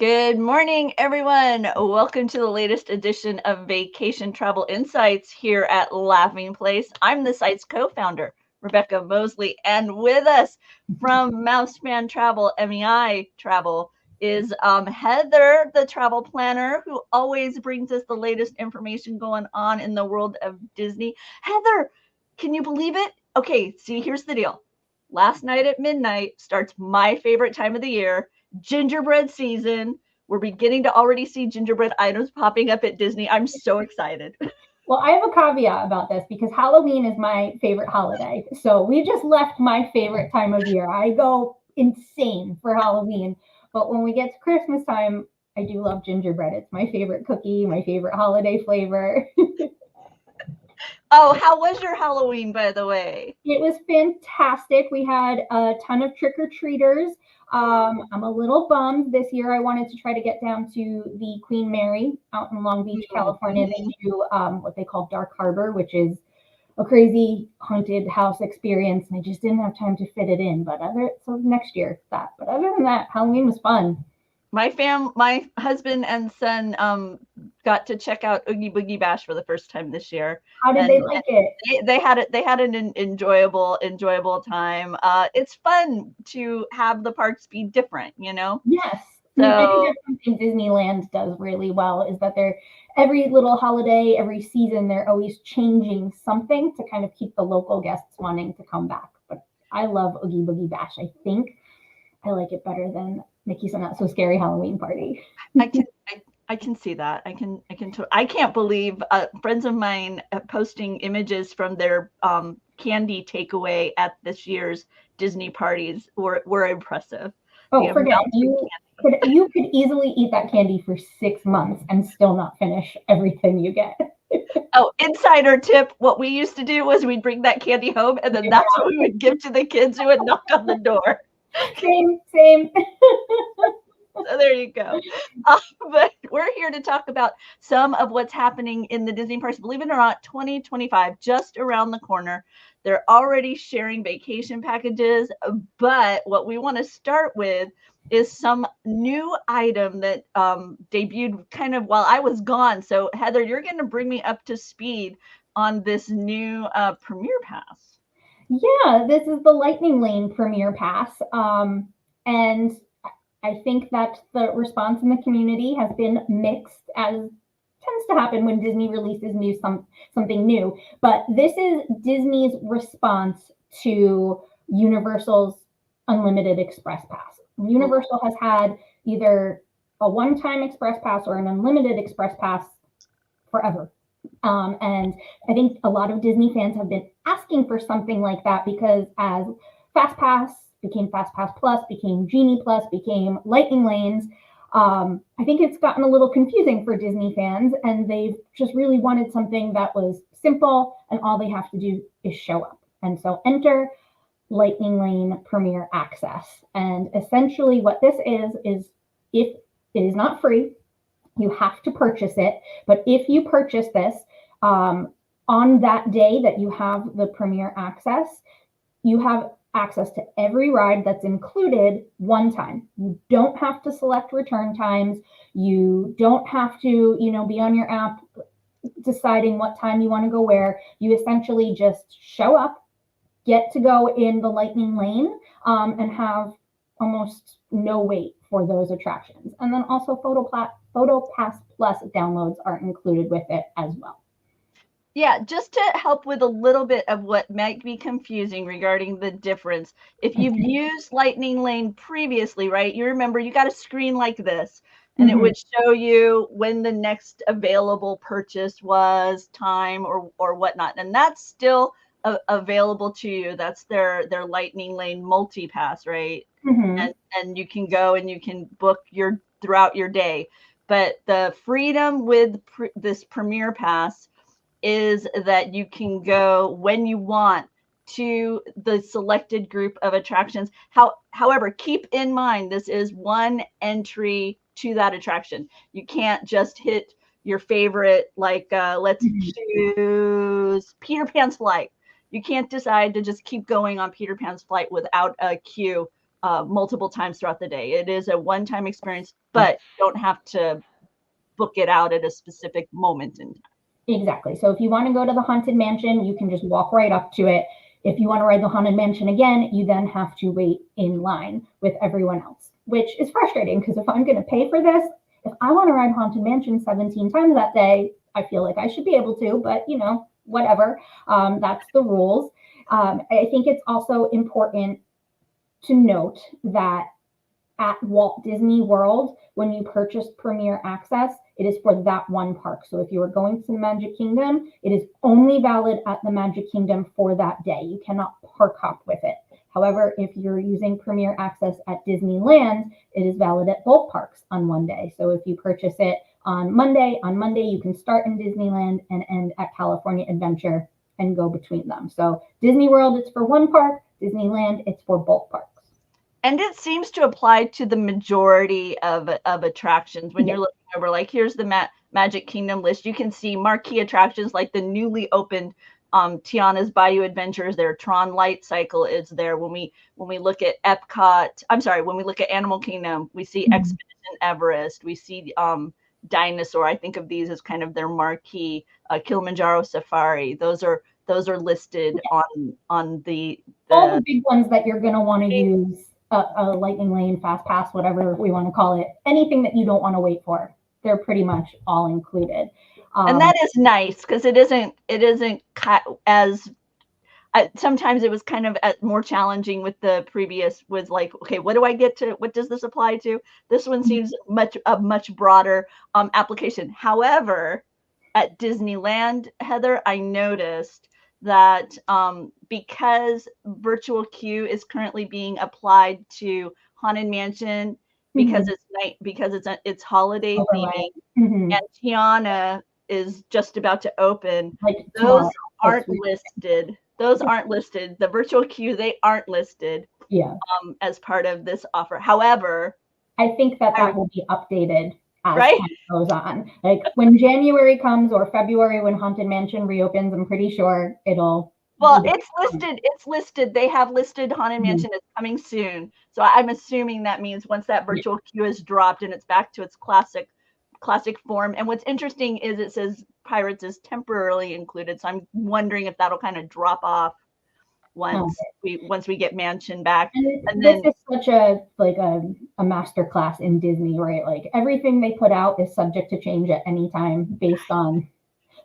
Good morning, everyone. Welcome to the latest edition of Vacation Travel Insights here at Laughing Place. I'm the site's co-founder, Rebekah Mosley, and with us from Mouseman Travel, MEI Travel, is Heather, the travel planner, who always brings us the latest information going on in the world of Disney. Heather, can you believe it? Okay, see, here's the deal. Last night at midnight starts my favorite time of the year, gingerbread season. We're beginning to already see gingerbread items popping up at Disney. I'm so excited. Well, I have a caveat about this because Halloween is my favorite holiday. So we just left my favorite time of year. I go insane for Halloween. But when we get to Christmas time, I do love gingerbread. It's my favorite cookie, my favorite holiday flavor. Oh, how was your Halloween, by the way? It was fantastic. We had a ton of trick-or-treaters. I'm a little bummed this year. I wanted to try to get down to the Queen Mary out in Long Beach, California. They do what they call Dark Harbor, which is a crazy haunted house experience. And I just didn't have time to fit it in. So next year that. But other than that, Halloween was fun. My husband and son got to check out Oogie Boogie Bash for the first time this year. How did they like it? They had an enjoyable time. It's fun to have the parks be different, you know? Yes. So, I think that's something Disneyland does really well, is that they're every little holiday, every season, they're always changing something to kind of keep the local guests wanting to come back. But I love Oogie Boogie Bash. I think I like it better than Mickey's Not So Scary Halloween Party. I can see that. I can't believe friends of mine posting images from their candy takeaway at this year's Disney parties were impressive. Oh, forget it. You could easily eat that candy for 6 months and still not finish everything you get. Oh, insider tip. What we used to do was we'd bring that candy home, and then that's what we would give to the kids who would knock on the door. Same. So there you go. But we're here to talk about some of what's happening in the Disney parks. Believe it or not, 2025, just around the corner. They're already sharing vacation packages. But what we want to start with is some new item that debuted kind of while I was gone. So Heather, you're going to bring me up to speed on this new Premier Pass. Yeah, this is the Lightning Lane Premier Pass. And I think that the response in the community has been mixed, as tends to happen when Disney releases something new. But this is Disney's response to Universal's Unlimited Express Pass. Universal has had either a one-time Express Pass or an Unlimited Express Pass forever. And I think a lot of Disney fans have been asking for something like that because as Fast Pass became Fast Pass Plus, became Genie Plus, became Lightning Lanes, I think it's gotten a little confusing for Disney fans, and they've just really wanted something that was simple and all they have to do is show up. And so enter Lightning Lane Premier Access. And essentially what this is if it is not free, you have to purchase it. But if you purchase this on that day that you have the Premier Access, you have access to every ride that's included one time. You don't have to select return times. You don't have to, be on your app deciding what time you want to go where. You essentially just show up, get to go in the Lightning Lane, and have almost no wait for those attractions. And then also PhotoPass Plus downloads are included with it as well. Yeah, just to help with a little bit of what might be confusing regarding the difference. If you've used Lightning Lane previously, right, you remember you got a screen like this, and it would show you when the next available purchase was, time or whatnot. And that's still available to you. That's their Lightning Lane multi-pass, right? And you can go and you can book throughout your day. But the freedom with this Premier Pass is that you can go when you want to the selected group of attractions. However, keep in mind, this is one entry to that attraction. You can't just hit your favorite, like let's choose Peter Pan's Flight. You can't decide to just keep going on Peter Pan's Flight without a queue multiple times throughout the day. It is a one-time experience, but you don't have to book it out at a specific moment in time. Exactly. So if you want to go to the Haunted Mansion, you can just walk right up to it. If you want to ride the Haunted Mansion again, you then have to wait in line with everyone else, which is frustrating because if I'm going to pay for this, if I want to ride Haunted Mansion 17 times that day, I feel like I should be able to, but whatever. That's the rules. I think it's also important to note that at Walt Disney World, when you purchase Premier Access, it is for that one park. So if you are going to the Magic Kingdom, it is only valid at the Magic Kingdom for that day. You cannot park hop with it. However, if you're using Premier Access at Disneyland, it is valid at both parks on one day. So if you purchase it on Monday you can start in Disneyland and end at California Adventure and go between them. So Disney World, it's for one park. Disneyland, it's for both parks. And it seems to apply to the majority of attractions. When you're looking over, like, here's the Magic Kingdom list, you can see marquee attractions like the newly opened Tiana's Bayou Adventures. Their Tron Light Cycle is there. When we look at when we look at Animal Kingdom, we see Expedition Everest. We see Dinosaur. I think of these as kind of their marquee. Kilimanjaro Safari. Those are listed on the all the big ones that you're going to want to use. A Lightning Lane, Fast Pass, whatever we want to call it, anything that you don't want to wait for, they're pretty much all included. And that is nice because it isn't as sometimes it was kind of more challenging with the previous, was like, okay, what does this apply to? This one seems a much broader application. However, at Disneyland, Heather, I noticed that because virtual queue is currently being applied to Haunted Mansion because it's holiday theming, and Tiana is just about to open, those aren't listed. Those aren't listed. The virtual queue, they aren't listed as part of this offer. However, I think that will be updated as time goes on. Like when January comes or February when Haunted Mansion reopens, I'm pretty sure it'll. Well, it's listed. It's listed. They have listed Haunted Mansion is coming soon. So I'm assuming that means once that virtual queue is dropped and it's back to its classic form. And what's interesting is it says Pirates is temporarily included. So I'm wondering if that'll kind of drop off once we get Mansion back. And this is such a master class in Disney, right? Like everything they put out is subject to change at any time based on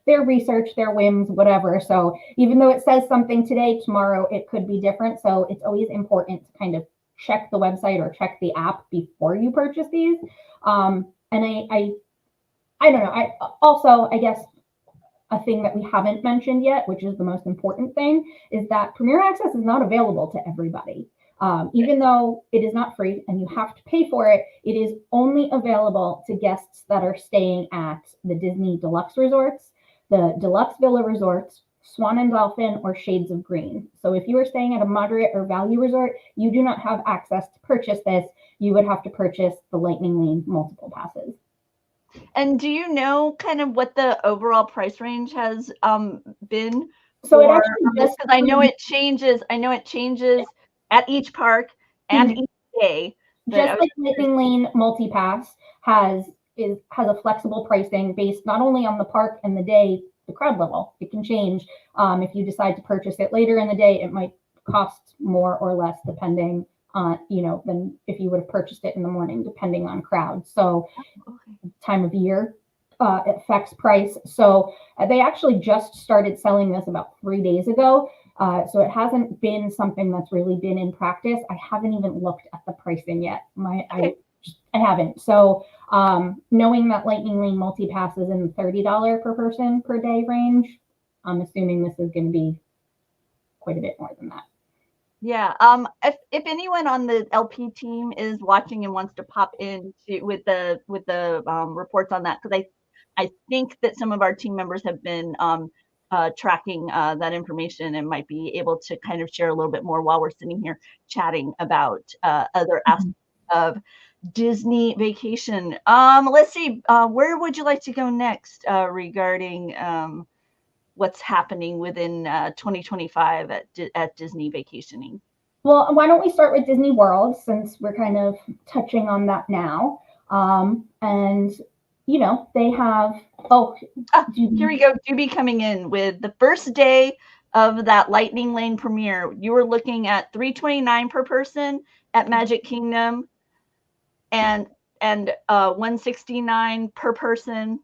their research, their whims, whatever. So even though it says something today, tomorrow it could be different. So it's always important to kind of check the website or check the app before you purchase these. And I don't know. I guess a thing that we haven't mentioned yet, which is the most important thing, is that Premier Access is not available to everybody. Even though it is not free and you have to pay for it, it is only available to guests that are staying at the Disney Deluxe Resorts, the Deluxe Villa Resorts, Swan and Dolphin, or Shades of Green. So if you are staying at a moderate or value resort, you do not have access to purchase this. You would have to purchase the Lightning Lane multiple passes. And do you know kind of what the overall price range has been? So it actually because I know it changes. I know it changes at each park and each day. Just like Lightning Lane multi-pass has a flexible pricing based not only on the park and the day, the crowd level. It can change. If you decide to purchase it later in the day, it might cost more or less depending on, than if you would have purchased it in the morning, depending on crowd. So time of year affects price. So they actually just started selling this about 3 days ago. So it hasn't been something that's really been in practice. I haven't even looked at the pricing yet. I haven't. So knowing that Lightning Lane multi-pass is in the $30 per person per day range, I'm assuming this is going to be quite a bit more than that. Yeah. If anyone on the LP team is watching and wants to pop in with the reports on that, because I think that some of our team members have been tracking that information and might be able to kind of share a little bit more while we're sitting here chatting about other aspects of Disney vacation. Let's see, where would you like to go next regarding what's happening within 2025 at Disney vacationing? Well, why don't we start with Disney World since we're kind of touching on that now? And they have. Oh, Here we go. Doobie coming in with the first day of that Lightning Lane premiere. You were looking at $329 per person at Magic Kingdom, and $169 per person.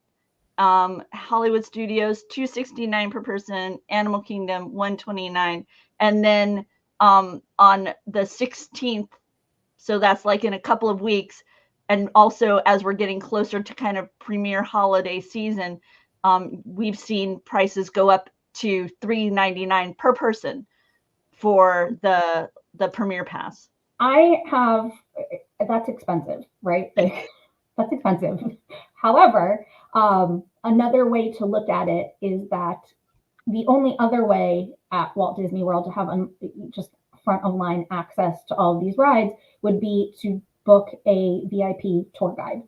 Hollywood Studios $269 per person. Animal Kingdom $129, and then on the 16th, so that's like in a couple of weeks, and also as we're getting closer to kind of premiere holiday season, we've seen prices go up to $399 per person for the premiere pass. That's expensive, right? That's expensive. However, another way to look at it is that the only other way at Walt Disney World to have just front of line access to all of these rides would be to book a VIP tour guide.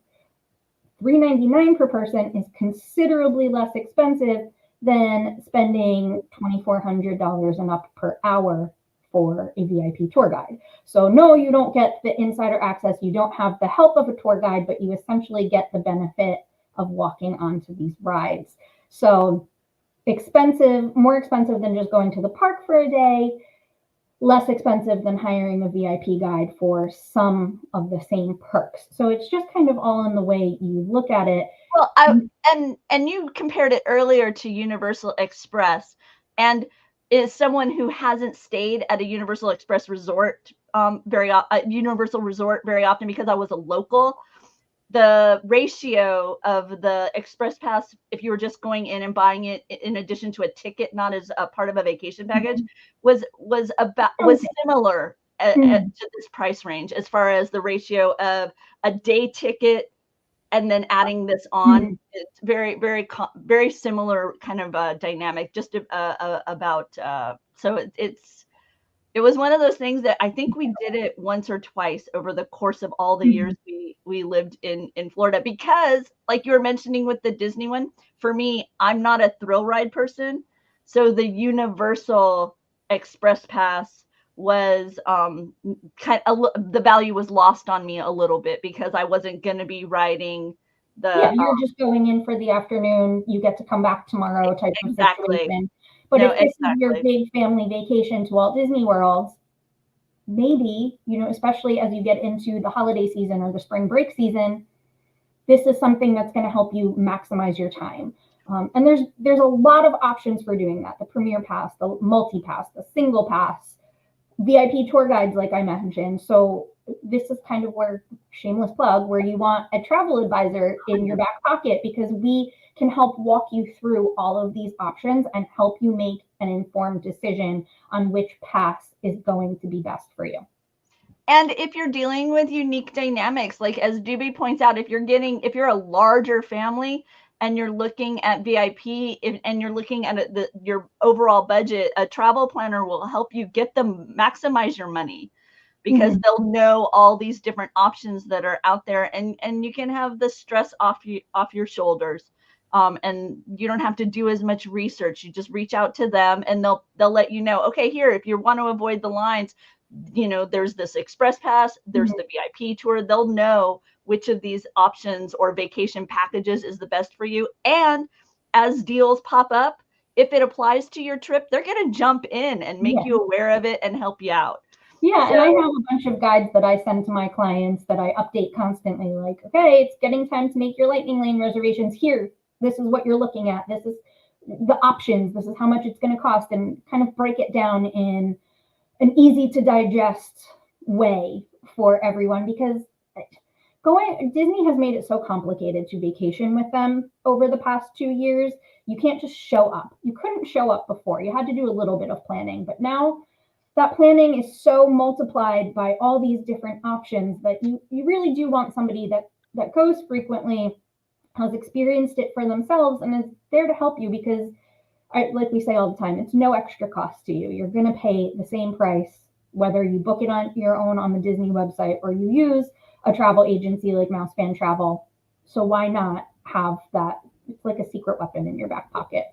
$399 per person is considerably less expensive than spending $2,400 and up per hour for a VIP tour guide. So no, you don't get the insider access. You don't have the help of a tour guide, but you essentially get the benefit of walking onto these rides. So expensive, more expensive than just going to the park for a day, less expensive than hiring a VIP guide for some of the same perks. So it's just kind of all in the way you look at it. Well, and you compared it earlier to Universal Express, and is someone who hasn't stayed at a Universal Express resort Universal resort very often because I was a local. The ratio of the Express Pass, if you were just going in and buying it in addition to a ticket, not as a part of a vacation package, was similar to this price range as far as the ratio of a day ticket and then adding this on. It's very similar kind of dynamic. Just about so it was one of those things that I think we did it once or twice over the course of all the years we lived in Florida, because like you were mentioning with the Disney one, for me, I'm not a thrill ride person. So the Universal Express Pass was the value was lost on me a little bit because I wasn't going to be riding you're just going in for the afternoon, you get to come back tomorrow type of situation. But if this is your big family vacation to Walt Disney World, maybe, especially as you get into the holiday season or the spring break season, this is something that's going to help you maximize your time. And there's a lot of options for doing that. The Premier Pass, the Multi-Pass, the Single Pass, VIP tour guides, like I mentioned. So this is kind of where, shameless plug, where you want a travel advisor in your back pocket, because we can help walk you through all of these options and help you make an informed decision on which pass is going to be best for you. And if you're dealing with unique dynamics, like as Doobie points out, if you're a larger family and you're looking at VIP and you're looking at your overall budget, a travel planner will help you maximize your money, because they'll know all these different options that are out there, and you can have the stress off your shoulders. And you don't have to do as much research. You just reach out to them and they'll let you know, okay, here, if you want to avoid the lines, there's this Express Pass, there's the VIP tour. They'll know which of these options or vacation packages is the best for you. And as deals pop up, if it applies to your trip, they're going to jump in and make you aware of it and help you out. Yeah, and I have a bunch of guides that I send to my clients that I update constantly, like, okay, it's getting time to make your Lightning Lane reservations here. This is what you're looking at. This is the options. This is how much it's going to cost, and kind of break it down in an easy to digest way for everyone, because Disney has made it so complicated to vacation with them over the past 2 years. You can't just show up. You couldn't show up before. You had to do a little bit of planning, but now that planning is so multiplied by all these different options that you really do want somebody that goes frequently, has experienced it for themselves, and is there to help you, because like we say all the time, it's no extra cost to you. You're going to pay the same price whether you book it on your own on the Disney website or you use a travel agency like Mousefan Travel. So why not have that? It's like a secret weapon in your back pocket.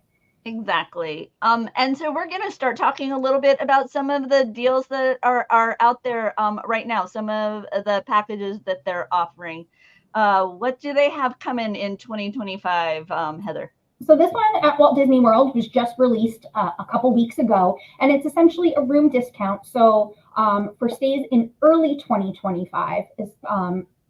Exactly. And so we're going to start talking a little bit about some of the deals that are out there right now, some of the packages that they're offering. What do they have coming in 2025, Heather? So this one at Walt Disney World was just released a couple weeks ago, and it's essentially a room discount. So for stays in early 2025,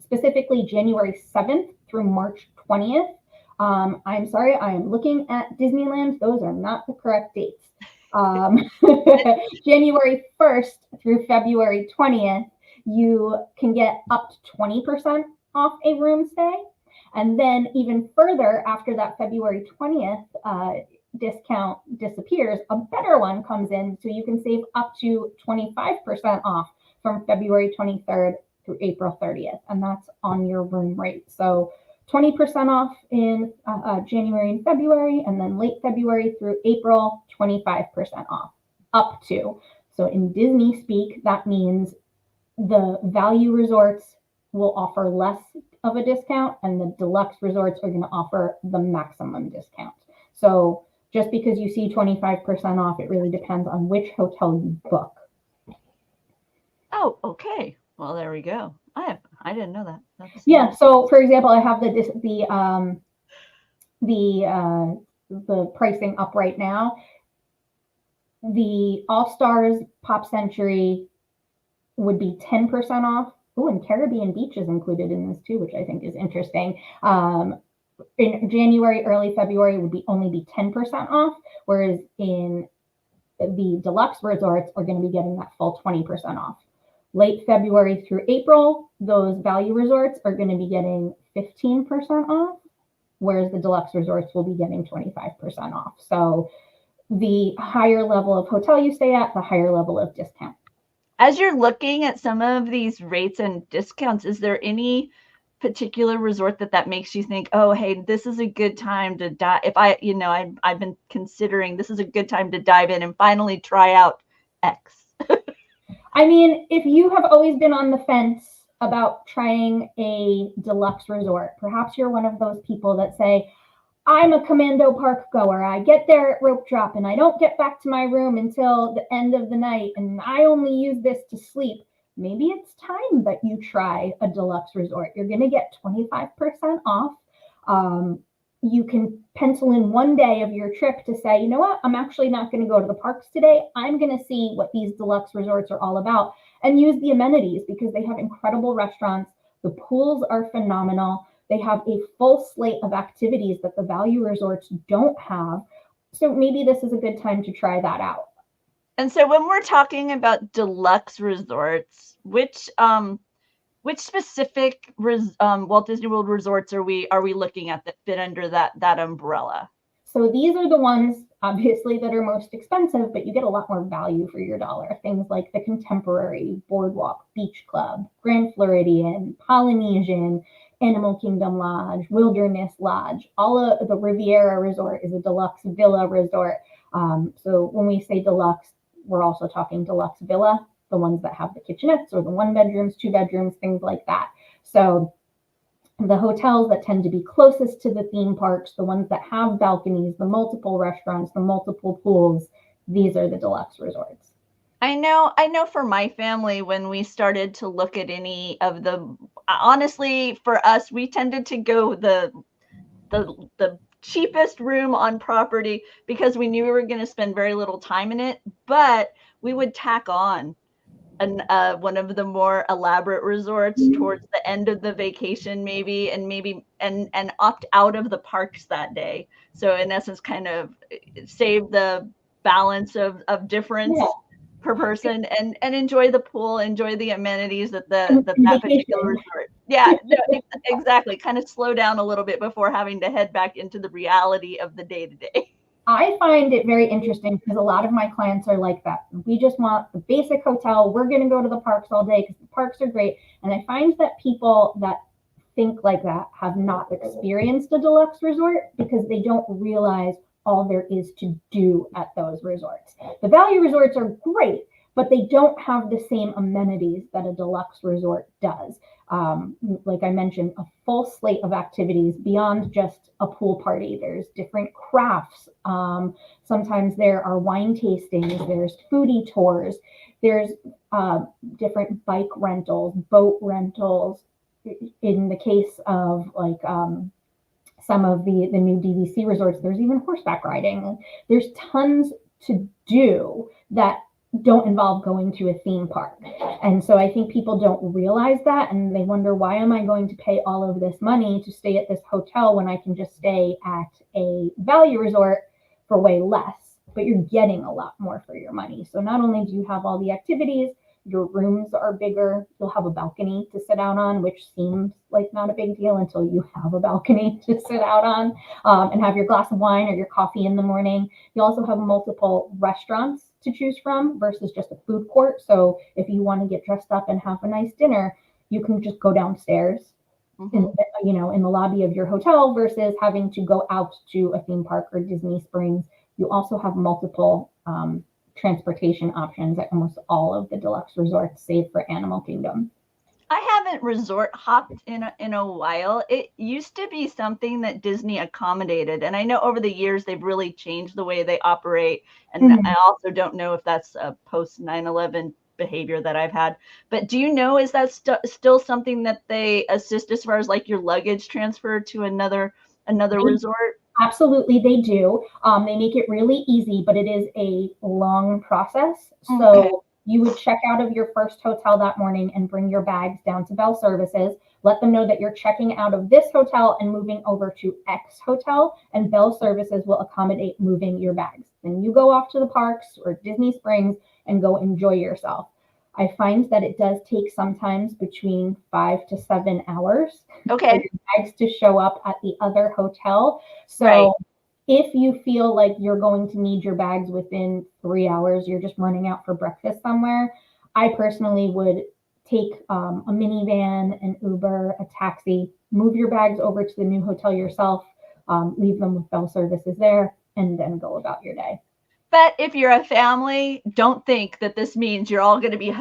specifically January 7th through March 20th. I'm sorry, I am looking at Disneyland. Those are not the correct dates. January 1st through February 20th, you can get up to 20% off a room stay. And then even further, after that February 20th discount disappears, a better one comes in, so you can save up to 25% off from February 23rd through April 30th, and that's on your room rate. So 20% off in January and February, and then late February through April, 25% off, up to. So in Disney speak, that means the value resorts will offer less of a discount, and the deluxe resorts are going to offer the maximum discount. So just because you see 25% off, it really depends on which hotel you book. Oh, okay. Well, there we go. I didn't know that. Yeah. So, for example, I have the pricing up right now. The All Stars Pop Century would be 10% off. Oh, and Caribbean Beach is included in this too, which I think is interesting. In January, early February would only be 10% off, whereas in the deluxe resorts are going to be getting that full 20% off. Late February through April, those value resorts are going to be getting 15% off, whereas the deluxe resorts will be getting 25% off. So the higher level of hotel you stay at, the higher level of discount. As you're looking at some of these rates and discounts, is there any particular resort that makes you think, oh, hey, this is a good time to dive? If I've been considering this is a good time to dive in and finally try out X. I mean, if you have always been on the fence about trying a deluxe resort, perhaps you're one of those people that say, I'm a Commando Park goer. I get there at rope drop and I don't get back to my room until the end of the night, and I only use this to sleep. Maybe it's time that you try a deluxe resort. You're going to get 25% off. You can pencil in one day of your trip to say, you know what, I'm actually not going to go to the parks today. I'm going to see what these deluxe resorts are all about and use the amenities, because they have incredible restaurants. The pools are phenomenal. They have a full slate of activities that the value resorts don't have. So maybe this is a good time to try that out. And so when we're talking about deluxe resorts, which specific Walt Disney World resorts are we looking at that fit under that umbrella? So these are the ones, obviously, that are most expensive, but you get a lot more value for your dollar. Things like the Contemporary, Boardwalk, Beach Club, Grand Floridian, Polynesian, Animal Kingdom Lodge, Wilderness Lodge. All of the Riviera Resort is a deluxe villa resort. So when we say deluxe, we're also talking deluxe villa, the ones that have the kitchenettes or the 1 bedrooms, 2 bedrooms, things like that. So the hotels that tend to be closest to the theme parks, the ones that have balconies, the multiple restaurants, the multiple pools, these are the deluxe resorts. I know for my family, when we started to look at any of the, honestly, for us, we tended to go the cheapest room on property because we knew we were going to spend very little time in it, but we would tack on one of the more elaborate resorts towards the end of the vacation, maybe and opt out of the parks that day. So in essence, kind of save the balance of difference per person and enjoy the pool, enjoy the amenities that that particular resort. Yeah, no, exactly. Kind of slow down a little bit before having to head back into the reality of the day to day. I find it very interesting because a lot of my clients are like that. We just want the basic hotel. We're going to go to the parks all day because the parks are great. And I find that people that think like that have not experienced a deluxe resort because they don't realize all there is to do at those resorts. The value resorts are great, but they don't have the same amenities that a deluxe resort does. Like I mentioned, a full slate of activities beyond just a pool party. There's different crafts. Sometimes there are wine tastings, there's foodie tours, there's different bike rentals, boat rentals. In the case of like some of the new DVC resorts, there's even horseback riding. There's tons to do that don't involve going to a theme park. And so I think people don't realize that, and they wonder, why am I going to pay all of this money to stay at this hotel when I can just stay at a value resort for way less? But you're getting a lot more for your money. So not only do you have all the activities, your rooms are bigger. You'll have a balcony to sit out on, which seems like not a big deal until you have a balcony to sit out on, and have your glass of wine or your coffee in the morning. You also have multiple restaurants to choose from versus just a food court. So if you want to get dressed up and have a nice dinner, you can just go downstairs in the lobby of your hotel versus having to go out to a theme park or Disney Springs. You also have multiple transportation options at almost all of the deluxe resorts, save for Animal Kingdom. I haven't resort hopped in a while. It used to be something that Disney accommodated, and I know over the years they've really changed the way they operate. And I also don't know if that's a post 9/11 behavior that I've had. But do you know, is that still something that they assist as far as like your luggage transfer to another resort? Absolutely, they do. They make it really easy, but it is a long process. Okay. So you would check out of your first hotel that morning and bring your bags down to Bell Services. Let them know that you're checking out of this hotel and moving over to X hotel, and Bell Services will accommodate moving your bags. Then you go off to the parks or Disney Springs and go enjoy yourself. I find that it does take sometimes between 5 to 7 hours for your bags to show up at the other hotel. So if you feel like you're going to need your bags within 3 hours, you're just running out for breakfast somewhere, I personally would take a minivan, an Uber, a taxi, move your bags over to the new hotel yourself, leave them with Bell Services there, and then go about your day. But if you're a family, don't think that this means you're all going to be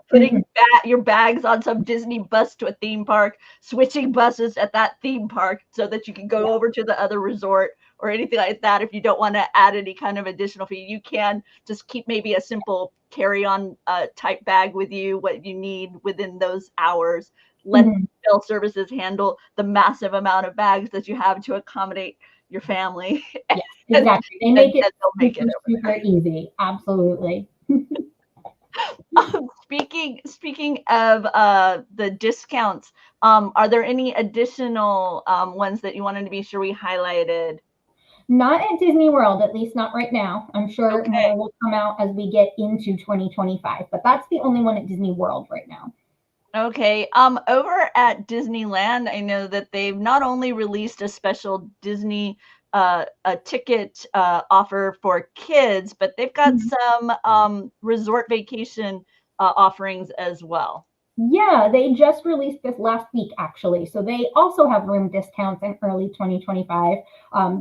putting your bags on some Disney bus to a theme park, switching buses at that theme park so that you can go over to the other resort or anything like that. If you don't want to add any kind of additional fee, you can just keep maybe a simple carry-on type bag with you, what you need within those hours. Let Bell Services handle the massive amount of bags that you have to accommodate your family. Yes, exactly. They make it super easy. Absolutely. Speaking of the discounts, are there any additional ones that you wanted to be sure we highlighted? Not at Disney World, at least not right now. I'm sure more will come out as we get into 2025, but that's the only one at Disney World right now. Okay. Over at Disneyland, I know that they've not only released a special Disney a ticket offer for kids, but they've got some resort vacation offerings as well. Yeah, they just released this last week, actually. So they also have room discounts in early 2025.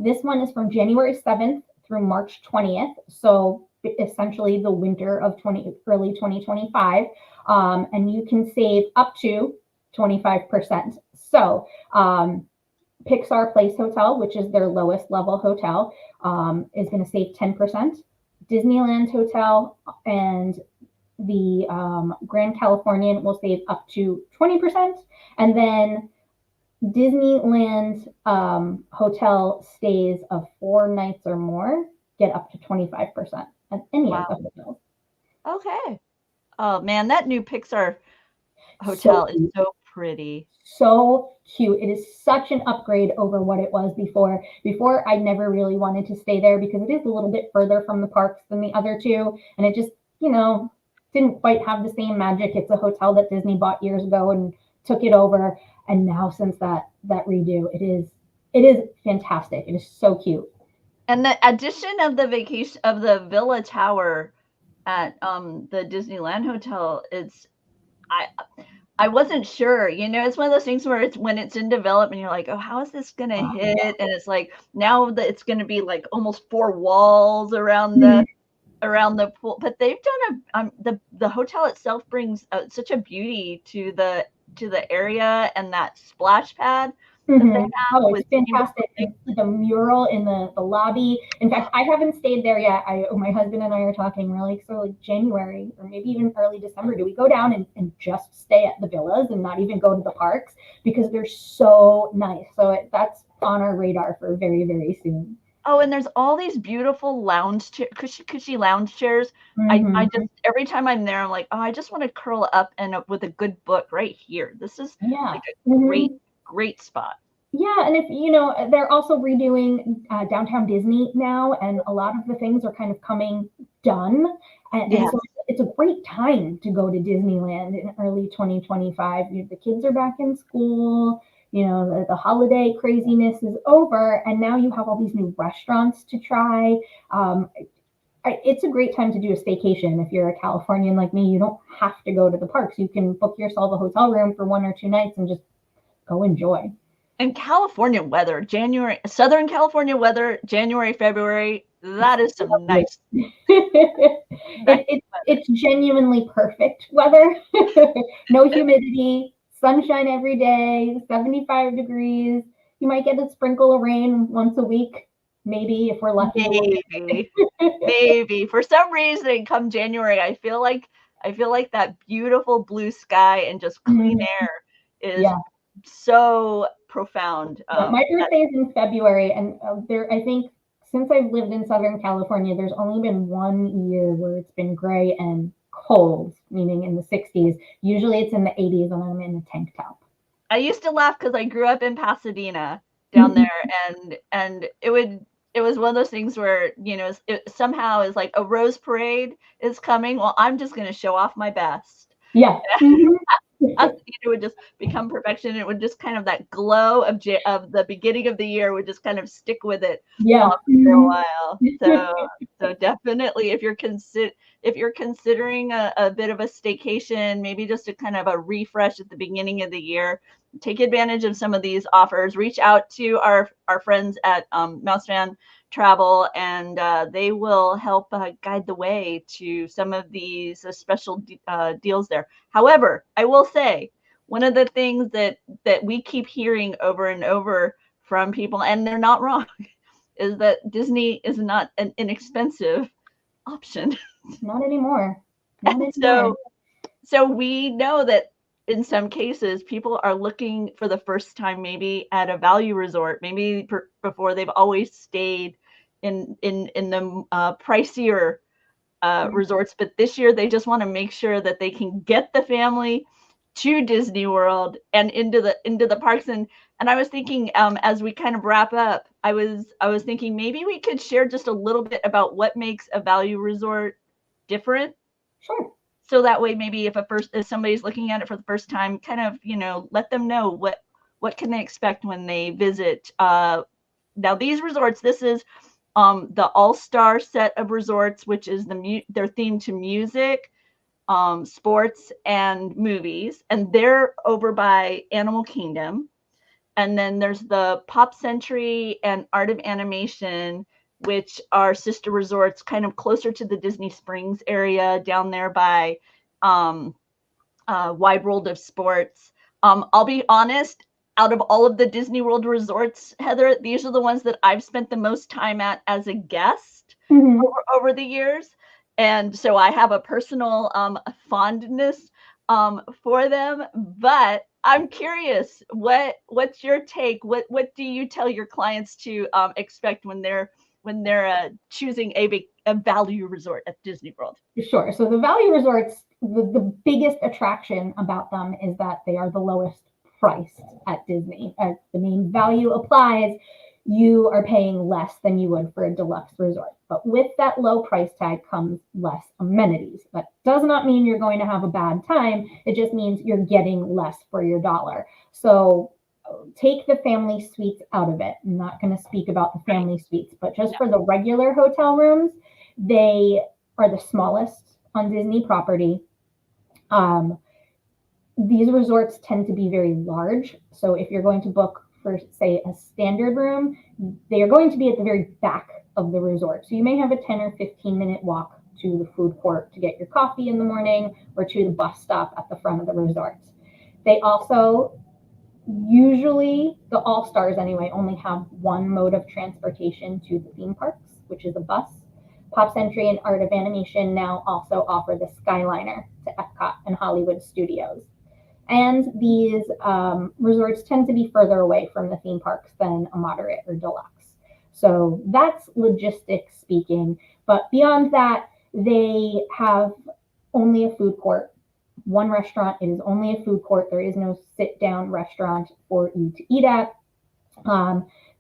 This one is from January 7th through March 20th. So essentially the winter of early 2025. And you can save up to 25%. So Pixar Place Hotel, which is their lowest level hotel, is going to save 10%. Disneyland Hotel and the Grand Californian will save up to 20%. And then Disneyland hotel stays of 4 nights or more get up to 25% at any of the hotels. Okay. Oh man, that new Pixar hotel is so pretty. So cute. It is such an upgrade over what it was before. Before, I never really wanted to stay there because it is a little bit further from the parks than the other two. And it just, didn't quite have the same magic. It's a hotel that Disney bought years ago and took it over. And now since that redo, it is fantastic. It is so cute. And the addition of the Villa Tower at the Disneyland Hotel, I wasn't sure, it's one of those things where when it's in development, you're like, oh, how is this going to hit? And it's like, now that it's going to be like almost 4 walls around around the pool, but they've done the hotel itself brings such a beauty to the area, and that splash pad that they have Oh, it's with fantastic. The mural in the lobby. In fact, I haven't stayed there yet. My husband and I are talking. We're like, so like January or maybe even early December, do we go down and just stay at the villas and not even go to the parks? Because they're so nice. So that's on our radar for very, very soon. Oh, and there's all these beautiful cushy lounge chairs. I Mm-hmm. just every time I'm there, I'm like, oh, I just want to curl up and with a good book right here. This is Yeah. like a Mm-hmm. great spot. Yeah, and if you know, they're also redoing downtown Disney now, and a lot of the things are kind of coming done, and Yeah. so it's a great time to go to Disneyland in early 2025. The kids are back in school, the holiday craziness is over, and now you have all these new restaurants to try. Um, it's a great time to do a staycation. If you're a Californian like me, you don't have to go to the parks. You can book yourself a hotel room for 1 or 2 nights and just go enjoy. And California weather, Southern California weather, January, February, that is some nice, nice weather. It's genuinely perfect weather. No humidity, sunshine every day, 75 degrees. You might get a sprinkle of rain once a week, maybe if we're lucky. Maybe, maybe. For some reason, come January, I feel like that beautiful blue sky and just clean Mhm. air is Yeah. so profound. Yeah, my birthday is in February, and I think since I've lived in Southern California, there's only been 1 year where it's been gray and cold, meaning in the 60s. Usually it's in the 80s, and I'm in a tank top. I used to laugh because I grew up in Pasadena down there, and it was one of those things where it somehow is like a rose parade is coming. Well, I'm just going to show off my best. Yeah. Mhm. It would just become perfection. It would just kind of that glow of the beginning of the year would just kind of stick with it Yeah. for a Mhm. while. So definitely, if you're considering a bit of a staycation, maybe just a kind of a refresh at the beginning of the year, take advantage of some of these offers. Reach out to our friends at Mouseman Travel, and they will help guide the way to some of these special deals there. However, I will say one of the things that we keep hearing over and over from people, and they're not wrong, is that Disney is not an inexpensive option. Not anymore. Not And anymore. so we know that in some cases people are looking for the first time maybe at a value resort, maybe before they've always stayed in the pricier resorts, but this year they just want to make sure that they can get the family to Disney World and into the parks. And I was thinking, as we kind of wrap up, I was thinking maybe we could share just a little bit about what makes a value resort different. Sure. So that way, maybe if somebody's looking at it for the first time, kind of let them know what can they expect when they visit. Now these resorts, this is the all-star set of resorts, which is they're themed to music, sports, and movies, and they're over by Animal Kingdom. And then there's the Pop Century and Art of Animation, which are sister resorts, kind of closer to the Disney Springs area, down there by um, Wide World of Sports. I'll be honest, out of all of the Disney World resorts, Heather, these are the ones that I've spent the most time at as a guest Mhm. over the years. And so I have a personal fondness for them. But I'm curious, what's your take? What do you tell your clients to expect when they're choosing a value resort at Disney World? Sure. So the value resorts, the biggest attraction about them is that they are the lowest priced at Disney. As the name value applies, you are paying less than you would for a deluxe resort. But with that low price tag comes less amenities. That does not mean you're going to have a bad time. It just means you're getting less for your dollar. So take the family suites out of it. I'm not going to speak about the Right. family suites, but just Yeah. for the regular hotel rooms, they are the smallest on Disney property. Um, these resorts tend to be very large. So if you're going to book for, say, a standard room, they are going to be at the very back of the resort. So you may have a 10 or 15-minute walk to the food court to get your coffee in the morning or to the bus stop at the front of the resorts. They also usually, the all-stars anyway, only have one mode of transportation to the theme parks, which is a bus. Pop Century and Art of Animation now also offer the Skyliner to Epcot and Hollywood Studios. And these resorts tend to be further away from the theme parks than a moderate or deluxe. So that's logistics speaking. But beyond that, they have only a food court, one restaurant. It is only a food court. There is no sit down restaurant for you to eat at.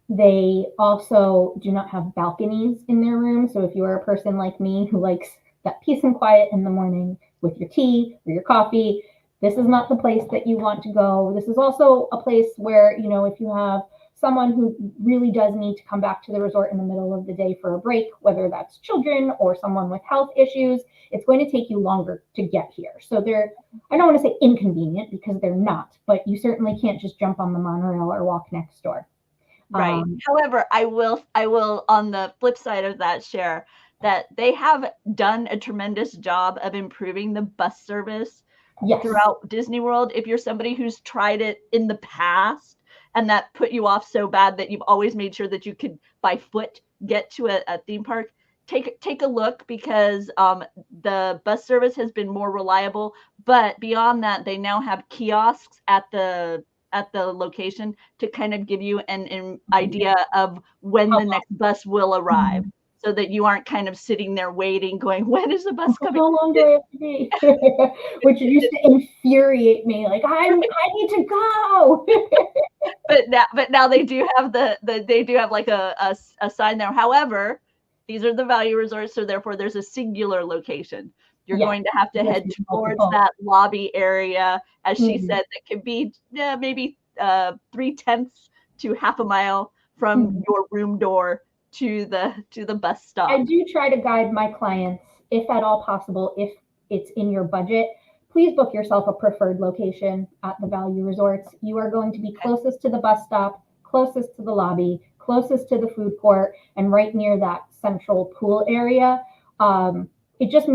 They also do not have balconies in their room. So if you are a person like me who likes that peace and quiet in the morning with your tea or your coffee, this is not the place that you want to go. This is also a place where, you know, if you have someone who really does need to come back to the resort in the middle of the day for a break, whether that's children or someone with health issues, it's going to take you longer to get here. So they're, I don't want to say inconvenient because they're not, but you certainly can't just jump on the monorail or walk next door. Right. However, I will on the flip side of that share that they have done a tremendous job of improving the bus service throughout Disney World. If you're somebody who's tried it in the past and that put you off so bad that you've always made sure that you could by foot get to a theme park, take a look because the bus service has been more reliable. But beyond that, they now have kiosks at the location to kind of give you an idea of when the next bus will arrive, so that you aren't kind of sitting there waiting, going, when is the bus coming? How long do I have to be? Which used to infuriate me. Like, I need to go. but now they do have they do have like a sign there. However, these are the value resorts, so therefore there's a singular location. You're going to have to head towards that lobby area, as she said, that could be maybe 0.3 to half a mile from your room door to the bus stop. I do try to guide my clients, if at all possible, if it's in your budget, please book yourself a preferred location at the value resorts. You are going to be closest to the bus stop, closest to the lobby, closest to the food court, and right near that central pool area. It just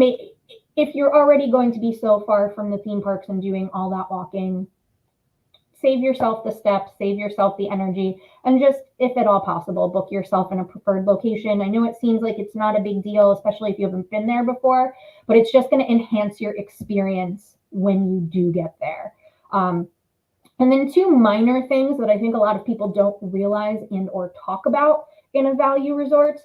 if you're already going to be so far from the theme parks and doing all that walking, save yourself the steps, save yourself the energy, and just, if at all possible, book yourself in a preferred location. I know it seems like it's not a big deal, especially if you haven't been there before, but it's just going to enhance your experience when you do get there. And then two minor things that I think a lot of people don't realize and or talk about in a value resort.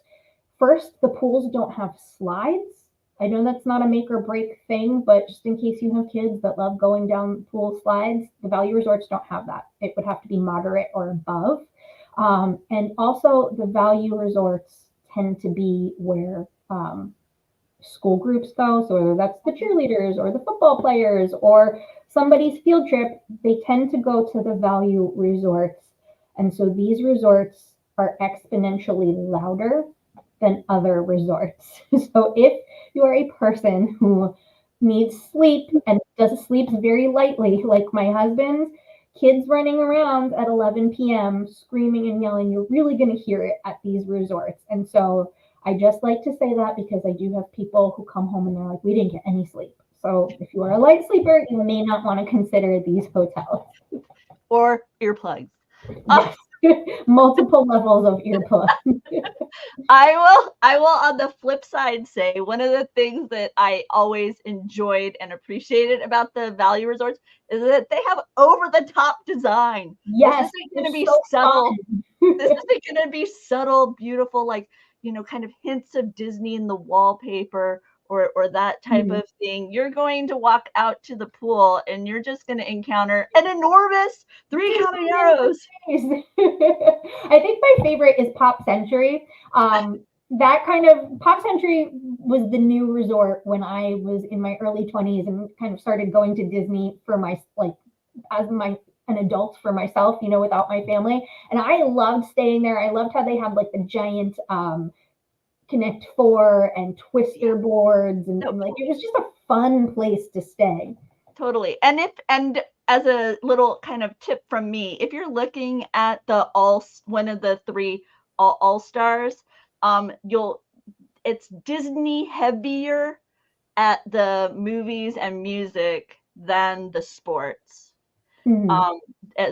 First, the pools don't have slides. I know that's not a make or break thing, but just in case you have kids that love going down pool slides, the value resorts don't have that. It would have to be moderate or above. And also the value resorts tend to be where school groups go. So whether that's the cheerleaders or the football players or somebody's field trip, they tend to go to the value resorts. And so these resorts are exponentially louder than other resorts. So if you are a person who needs sleep and sleeps very lightly, like my husband, kids running around at 11 p.m. screaming and yelling, you're really going to hear it at these resorts. And so I just like to say that because I do have people who come home and they're like, we didn't get any sleep. So if you are a light sleeper, you may not want to consider these hotels. Or earplugs. Yes. Multiple levels of earplugs. I will on the flip side say one of the things that I always enjoyed and appreciated about the value resorts is that they have over the top design. Yes, this isn't going to be so subtle. This isn't going to be subtle, beautiful, like, you know, kind of hints of Disney in the wallpaper or that type of thing. You're going to walk out to the pool and you're just going to encounter an enormous 3 caballeros. I think my favorite is Pop Century. That kind of Pop Century was the new resort when I was in my early 20s and kind of started going to Disney for my, like, as an adult for myself, you know, without my family. And I loved staying there. I loved how they had like the giant Connect Four and Twister boards, and like it was just a fun place to stay. Totally. And as a little kind of tip from me, if you're looking at one of the 3 all stars, it's Disney heavier at the movies and music than the sports.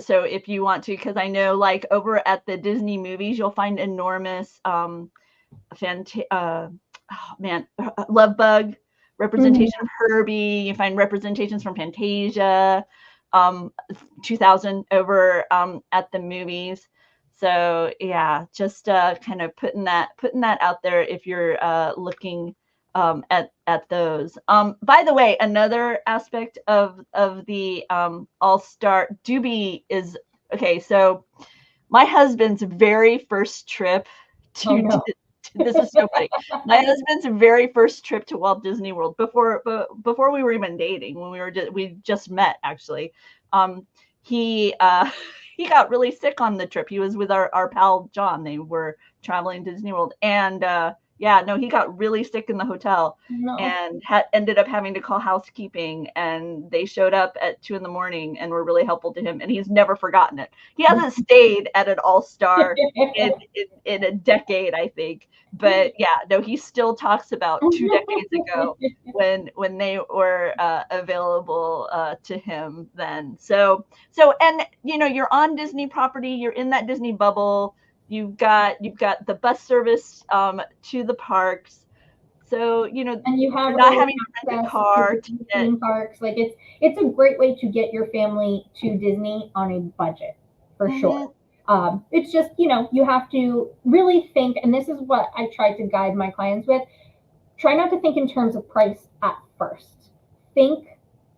So if you want to, because I know like over at the Disney movies, you'll find enormous Love Bug representation of Herbie. You find representations from Fantasia, 2000 over at the movies. So yeah, just kind of putting that out there if you're looking at those. By the way, another aspect of the All-Star Doobie is okay. So my husband's very first trip to this is so funny. My husband's very first trip to Walt Disney World before we were even dating, when we just met actually. He he got really sick on the trip. He was with our pal John. They were traveling to Disney World, and he got really sick in the hotel and ended up having to call housekeeping, and they showed up at 2 a.m. and were really helpful to him, and he's never forgotten it. He hasn't stayed at an All-Star in a decade, I think. But he still talks about 2 decades ago when they were available to him then. So and you're on Disney property, you're in that Disney bubble. You've got the bus service to the parks, so and you have you're not having to rent a car to theme parks. Like it's a great way to get your family to Disney on a budget for sure. It's just you have to really think, and this is what I try to guide my clients with. Try not to think in terms of price at first. Think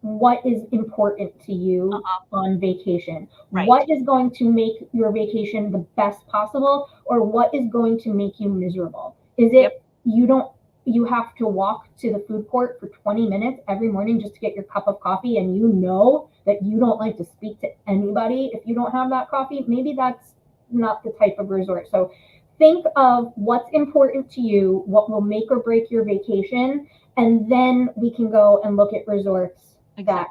what is important to you on vacation. Right. What is going to make your vacation the best possible, or what is going to make you miserable? Is it you have to walk to the food court for 20 minutes every morning just to get your cup of coffee, and you know that you don't like to speak to anybody if you don't have that coffee? Maybe that's not the type of resort. So think of what's important to you, what will make or break your vacation, and then we can go and look at resorts that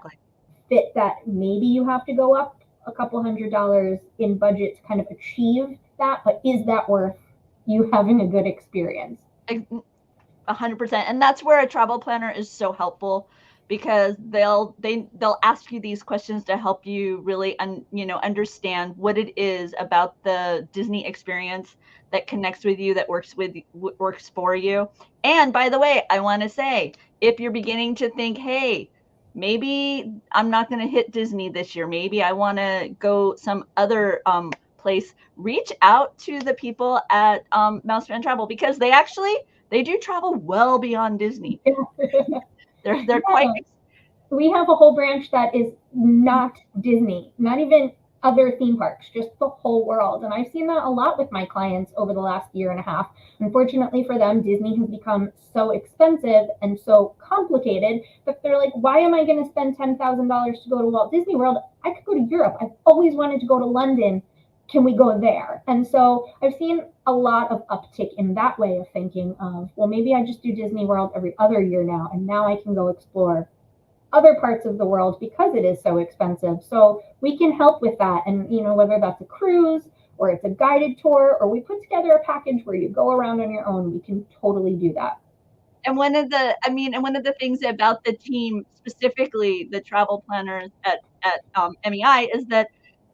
fit that. Maybe you have to go up a couple $100 in budget to kind of achieve that, but is that worth you having a good experience? 100%. And that's where a travel planner is so helpful, because they'll ask you these questions to help you really understand what it is about the Disney experience that connects with you, that works for you. And by the way, I want to say, if you're beginning to think, hey, maybe I'm not going to hit Disney this year, maybe I want to go some other place, reach out to the people at Mousefan Travel, because they do travel well beyond Disney. They're quite. We have a whole branch that is not Disney, not even other theme parks, just the whole world. And I've seen that a lot with my clients over the last year and a half. Unfortunately for them, Disney has become so expensive and so complicated that they're like, why am I going to spend $10,000 to go to Walt Disney World? I could go to Europe. I've always wanted to go to London. Can we go there? And so I've seen a lot of uptick in that way of thinking of, well, maybe I just do Disney World every other year now, and now I can go explore other parts of the world because it is so expensive. So we can help with that. And, whether that's a cruise or it's a guided tour, or we put together a package where you go around on your own, we can totally do that. And one of the things about the team, specifically the travel planners at MEI, is that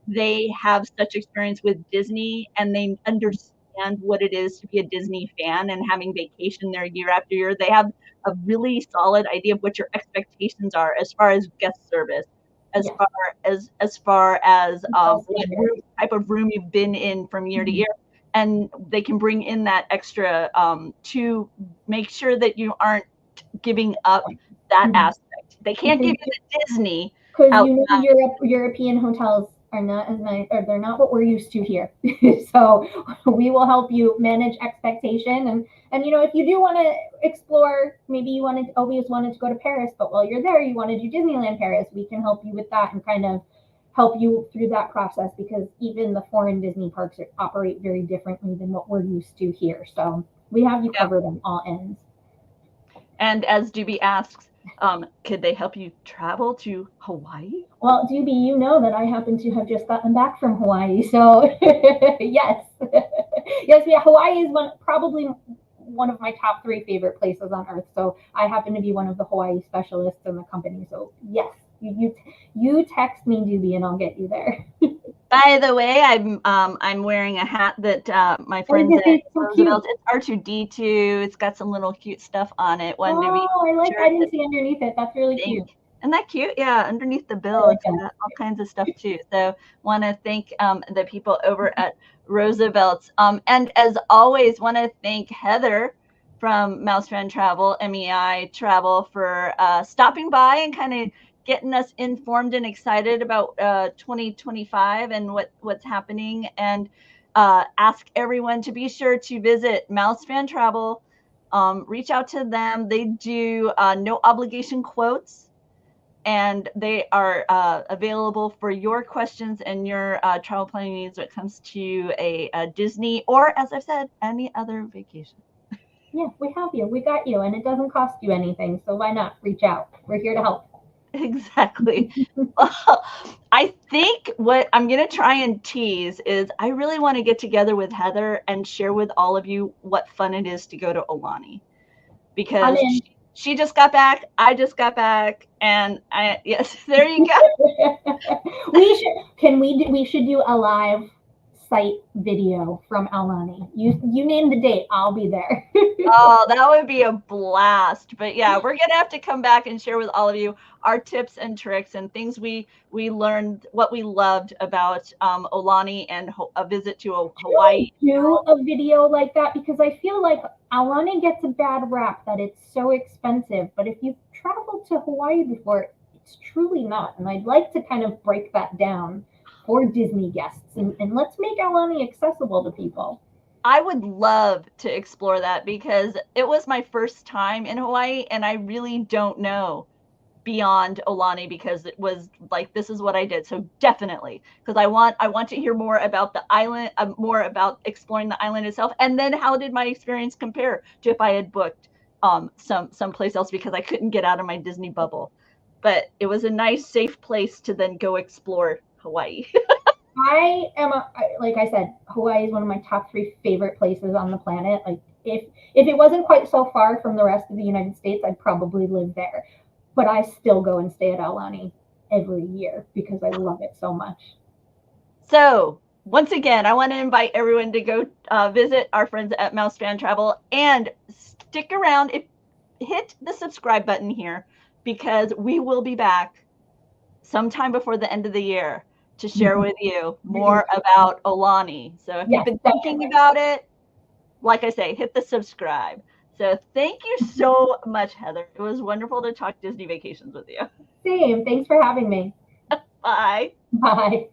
they have such experience with Disney, and they understand what it is to be a Disney fan and having vacation there year after year. They have a really solid idea of what your expectations are as far as guest service, as far as what type of room you've been in from year to year. And they can bring in that extra to make sure that you aren't giving up that aspect. They can't give you the Disney. Because European hotels are not as nice, or they're not what we're used to here. So we will help you manage expectation. And if you do want to explore, maybe you always wanted to go to Paris, but while you're there, you want to do Disneyland Paris, we can help you with that and kind of help you through that process, because even the foreign Disney parks operate very differently than what we're used to here. So we have you covered on all ends. And as Doobie asks, could they help you travel to Hawaii? Well, Doobie, you know that I happen to have just gotten back from Hawaii, so yes. Hawaii is probably one of my top 3 favorite places on earth. So I happen to be one of the Hawaii specialists in the company. So yes, you text me, Doobie, and I'll get you there. By the way, I'm wearing a hat that my friends at Roosevelt. It's R2D2. It's got some little cute stuff on it. I didn't see underneath it. That's really cute. Isn't that cute? Yeah, underneath the bill, it's got all kinds of stuff too. So want to thank the people over at Roosevelt's. And as always, want to thank Heather from Mouse Fan Travel, MEI Travel, for stopping by and kind of getting us informed and excited about 2025 and what's happening. And ask everyone to be sure to visit Mouse Fan Travel. Reach out to them. They do no obligation quotes, and they are available for your questions and your travel planning needs when it comes to a Disney or, as I've said, any other vacation. Yeah, we have you. We got you. And it doesn't cost you anything. So why not reach out? We're here to help. Exactly. I think what I'm going to try and tease is I really want to get together with Heather and share with all of you what fun it is to go to Aulani, because she just got back, I just got back, and yes, there you go. We should do a live site video from Aulani. You name the date, I'll be there. Oh, that would be a blast. But yeah, we're gonna have to come back and share with all of you our tips and tricks and things we learned, what we loved about Aulani and a visit to Hawaii. Do a video like that, because I feel like Aulani gets a bad rap that it's so expensive, but if you've traveled to Hawaii before, it's truly not. And I'd like to kind of break that down for Disney guests, and let's make Aulani accessible to people. I would love to explore that, because it was my first time in Hawaii and I really don't know beyond Aulani, because it was like, this is what I did. So definitely, because I want to hear more about the island, more about exploring the island itself, and then how did my experience compare to if I had booked someplace else, because I couldn't get out of my Disney bubble. But it was a nice, safe place to then go explore Hawaii. Like I said, Hawaii is one of my top 3 favorite places on the planet. Like if it wasn't quite so far from the rest of the United States, I'd probably live there. But I still go and stay at Aulani every year because I love it so much. So once again, I want to invite everyone to go visit our friends at Mouse Fan Travel, and stick around. Hit the subscribe button here, because we will be back sometime before the end of the year to share with you more about Aulani. So if you've been thinking about it, like I say, hit the subscribe. So thank you so much, Heather. It was wonderful to talk Disney vacations with you. Same. Thanks for having me. Bye. Bye.